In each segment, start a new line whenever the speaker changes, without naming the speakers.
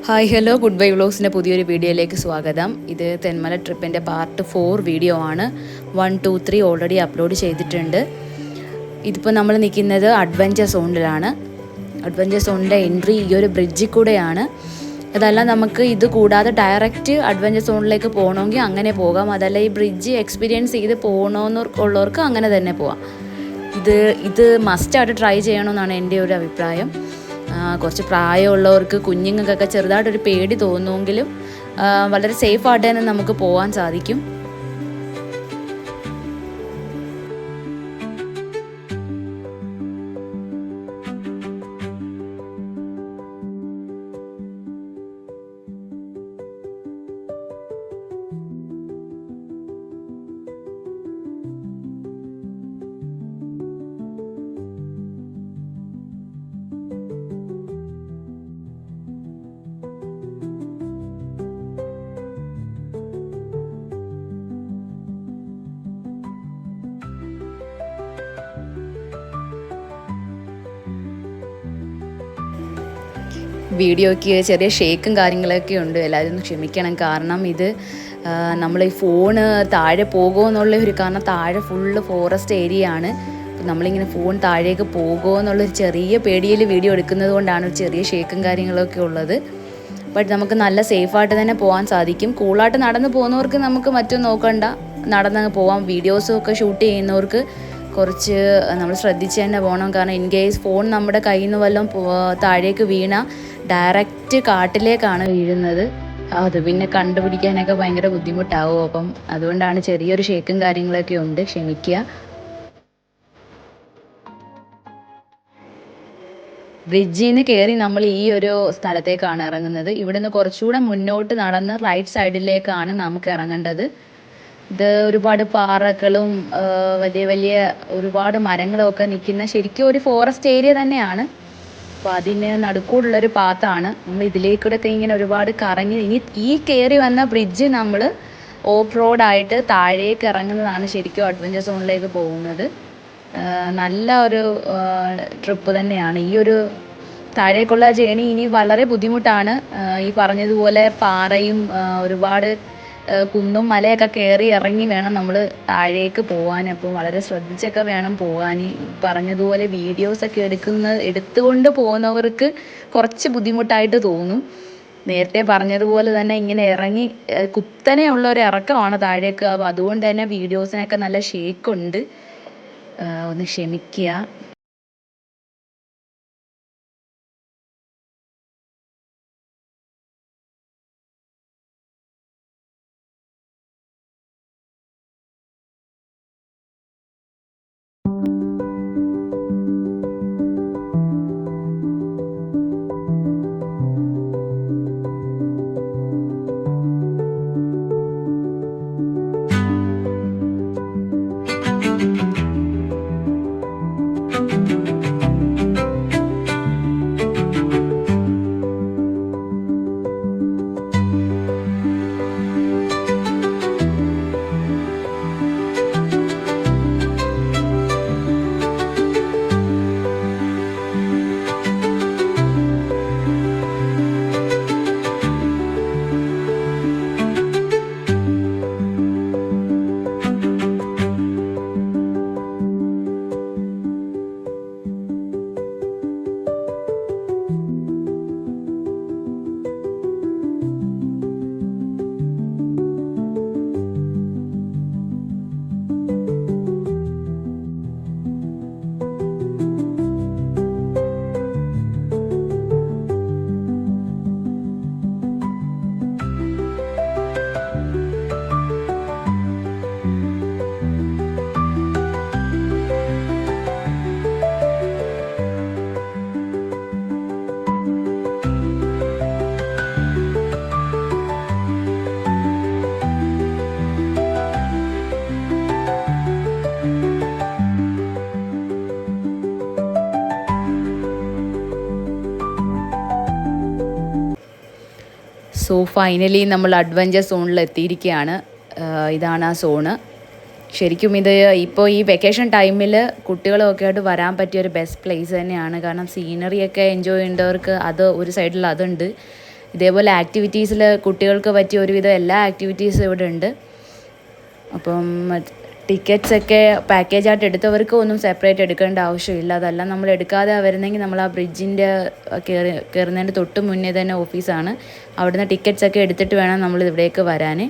Hi hello good bye വ്ളോഗ്സിൻ്റെ പുതിയൊരു വീഡിയോയിലേക്ക് സ്വാഗതം. ഇത് തെന്മല ട്രിപ്പിൻ്റെ പാർട്ട് 4 വീഡിയോ ആണ്. 1, 2, 3 ഓൾറെഡി അപ്ലോഡ് ചെയ്തിട്ടുണ്ട്. ഇതിപ്പോൾ നമ്മൾ നിൽക്കുന്നത് അഡ്വഞ്ചർ സോണിലാണ്. അഡ്വഞ്ചർ സോണിൻ്റെ എൻട്രി ഈ ഒരു ബ്രിഡ്ജിൽ കൂടെയാണ്. അതല്ല നമുക്ക് ഇത് കൂടാതെ ഡയറക്റ്റ് അഡ്വഞ്ചർ സോണിലേക്ക് പോകണമെങ്കിൽ അങ്ങനെ പോകാം. അതല്ല ഈ ബ്രിഡ്ജ് എക്സ്പീരിയൻസ് ചെയ്ത് പോകണമെന്നുള്ളവർക്ക് അങ്ങനെ തന്നെ പോവാം. ഇത് മസ്റ്റായിട്ട് ട്രൈ ചെയ്യണമെന്നാണ് എൻ്റെ ഒരു അഭിപ്രായം. കുറച്ച് പ്രായമുള്ളവർക്ക് കുഞ്ഞുങ്ങൾക്കൊക്കെ ചെറുതായിട്ടൊരു പേടി തോന്നുമെങ്കിലും വളരെ സേഫായിട്ട് തന്നെ നമുക്ക് പോകാൻ സാധിക്കും. വീഡിയോയ്ക്ക് ചെറിയ ഷേക്കും കാര്യങ്ങളൊക്കെ ഉണ്ട്, എല്ലാവരും ഒന്ന് ക്ഷമിക്കണം. കാരണം ഇത് നമ്മൾ ഈ ഫോണ് താഴെ പോകുമോ എന്നുള്ള ഒരു കാരണം താഴെ ഫുള്ള് ഫോറസ്റ്റ് ഏരിയ ആണ്. നമ്മളിങ്ങനെ ഫോൺ താഴേക്ക് പോകുമോ എന്നുള്ളൊരു ചെറിയ പേടിയിൽ വീഡിയോ എടുക്കുന്നത് കൊണ്ടാണ് ചെറിയ ഷേക്കും കാര്യങ്ങളൊക്കെ ഉള്ളത്. ബട്ട് നമുക്ക് നല്ല സേഫായിട്ട് തന്നെ പോകാൻ സാധിക്കും. കൂളായിട്ട് നടന്ന് പോകുന്നവർക്ക് നമുക്ക് മറ്റൊന്നും നോക്കണ്ട, നടന്നങ്ങ് പോവാം. വീഡിയോസൊക്കെ ഷൂട്ട് ചെയ്യുന്നവർക്ക് കുറച്ച് നമ്മൾ ശ്രദ്ധിച്ച് തന്നെ പോകണം. കാരണം ഇൻ കേസ് ഫോൺ നമ്മുടെ കയ്യിൽ നിന്ന് വല്ലതും താഴേക്ക് വീണാൽ ഡയറക്റ്റ് കാട്ടിലേക്കാണ് വീഴുന്നത്. അത് പിന്നെ കണ്ടുപിടിക്കാനൊക്കെ ഭയങ്കര ബുദ്ധിമുട്ടാവും. അപ്പം അതുകൊണ്ടാണ് ചെറിയൊരു ഷേക്കും കാര്യങ്ങളൊക്കെ ഉണ്ട്, ക്ഷമിക്കുക. ബ്രിഡ്ജിൽ നിന്ന് കയറി നമ്മൾ ഈ ഒരു സ്ഥലത്തേക്കാണ് ഇറങ്ങുന്നത്. ഇവിടെ നിന്ന് കുറച്ചുകൂടെ മുന്നോട്ട് നടന്ന് റൈറ്റ് സൈഡിലേക്കാണ് നമുക്ക് ഇറങ്ങേണ്ടത്. ഇത് ഒരുപാട് പാറകളും വലിയ വലിയ ഒരുപാട് മരങ്ങളും ഒക്കെ നിൽക്കുന്ന ശരിക്കും ഒരു ഫോറസ്റ്റ് ഏരിയ തന്നെയാണ്. അപ്പോൾ അതിന് നടുക്കൂടുള്ളൊരു പാത്താണ്. നമ്മൾ ഇതിലേക്കൂടെ ഇങ്ങനെ ഒരുപാട് കറങ്ങി ഈ കയറി വന്ന ബ്രിഡ്ജ് നമ്മൾ ഓഫ് റോഡായിട്ട് താഴേക്ക് ഇറങ്ങുന്നതാണ് ശരിക്കും അഡ്വഞ്ചർ സോണിലേക്ക് പോകുന്നത്. നല്ല ഒരു ട്രിപ്പ് തന്നെയാണ് ഈ ഒരു താഴേക്കുള്ള ജേണി. ഇനി വളരെ ബുദ്ധിമുട്ടാണ്. ഈ പറഞ്ഞതുപോലെ പാറയും ഒരുപാട് കുന്നും മലയൊക്കെ കയറി ഇറങ്ങി വേണം നമ്മൾ താഴേക്ക് പോകാൻ. അപ്പോൾ വളരെ ശ്രദ്ധിച്ചൊക്കെ വേണം പോകാൻ. പറഞ്ഞതുപോലെ വീഡിയോസൊക്കെ എടുത്തുകൊണ്ട് പോകുന്നവർക്ക് കുറച്ച് ബുദ്ധിമുട്ടായിട്ട് തോന്നും. നേരത്തെ പറഞ്ഞതുപോലെ തന്നെ ഇങ്ങനെ ഇറങ്ങി കുത്തനെയുള്ള ഒരു ഇറക്കമാണ് താഴേക്ക്. അപ്പോൾ അതുകൊണ്ട് തന്നെ വീഡിയോസിനൊക്കെ നല്ല ഷേക്കുണ്ട്, ഒന്ന് ക്ഷമിക്കുക. സോ ഫൈനലി നമ്മൾ അഡ്വഞ്ചർ സോണിൽ എത്തിയിരിക്കുകയാണ്. ഇതാണ് ആ സോണ്. ശരിക്കും ഇത് ഇപ്പോൾ ഈ വെക്കേഷൻ ടൈമിൽ കുട്ടികളൊക്കെ ആയിട്ട് വരാൻ പറ്റിയൊരു ബെസ്റ്റ് പ്ലേസ് തന്നെയാണ്. കാരണം സീനറിയൊക്കെ എൻജോയ് ചെയ്യേണ്ടവർക്ക് അത് ഒരു സൈഡിൽ അതുണ്ട്. ഇതേപോലെ ആക്ടിവിറ്റീസിൽ കുട്ടികൾക്ക് പറ്റിയ ഒരുവിധം എല്ലാ ആക്ടിവിറ്റീസും ഇവിടെ ഉണ്ട്. അപ്പം ടിക്കറ്റ്സൊക്കെ പാക്കേജായിട്ട് എടുത്തവർക്ക് ഒന്നും സെപ്പറേറ്റ് എടുക്കേണ്ട ആവശ്യമില്ല. അതെല്ലാം നമ്മൾ എടുക്കാതെ വരുന്നെങ്കിൽ നമ്മൾ ആ ബ്രിഡ്ജിൻ്റെ കയറുന്നതിൻ്റെ തൊട്ട് മുന്നേ തന്നെ ഓഫീസാണ്. അവിടുന്ന് ടിക്കറ്റ്സൊക്കെ എടുത്തിട്ട് വേണം നമ്മൾ ഇവിടേക്ക് വരാൻ.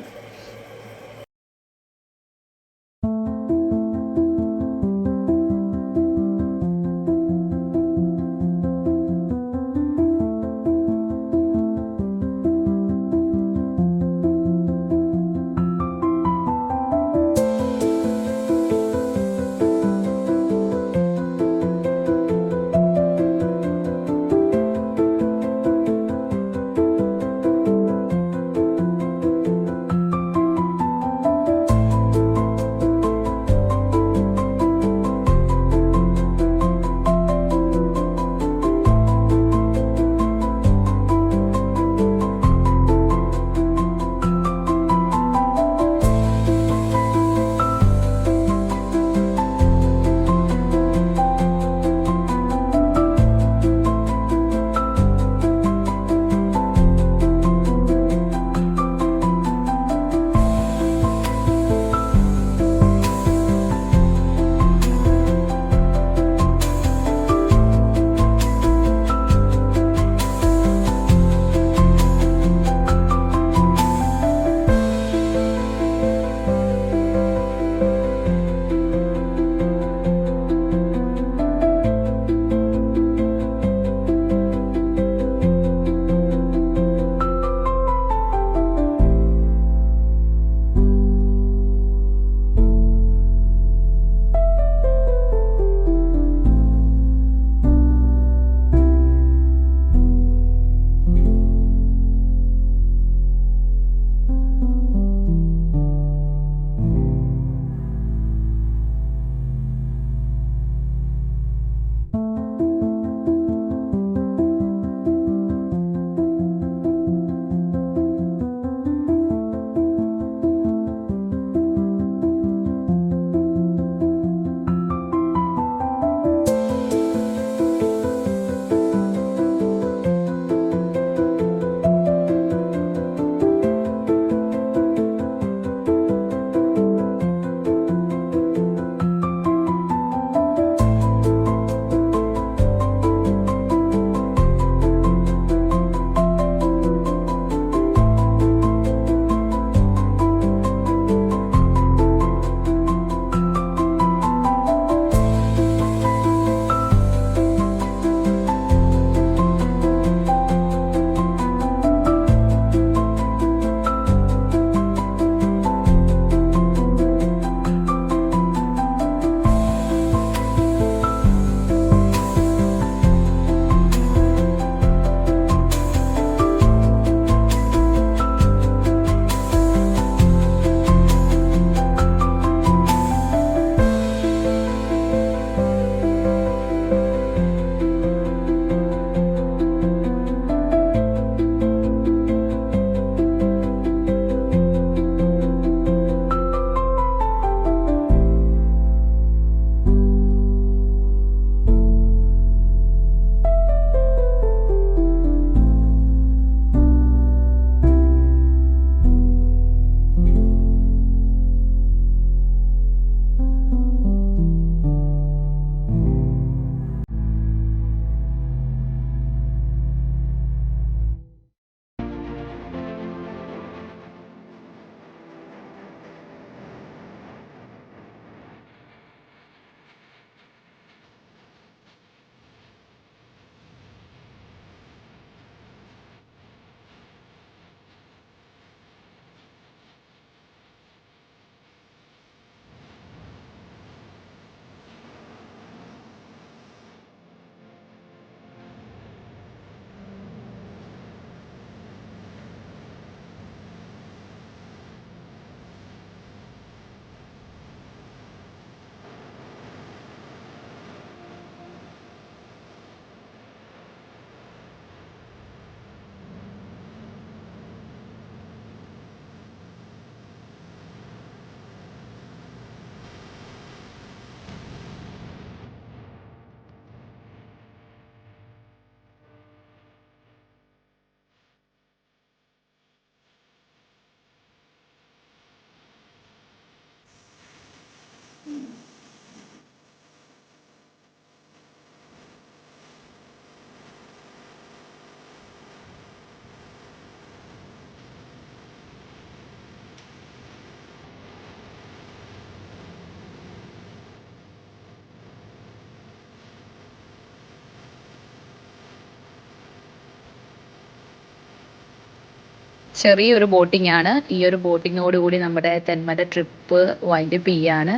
ചെറിയൊരു ബോട്ടിംഗ് ആണ്. ഈ ഒരു ബോട്ടിങ്ങോട് കൂടി നമ്മുടെ തെന്മല ട്രിപ്പ് വൈൻഡപ്പ് ചെയ്യാണ്.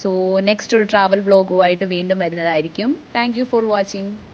സോ നെക്സ്റ്റ് ഒരു ട്രാവൽ വ്ലോഗുമായിട്ട് വീണ്ടും വരുന്നതായിരിക്കും. Thank you for watching.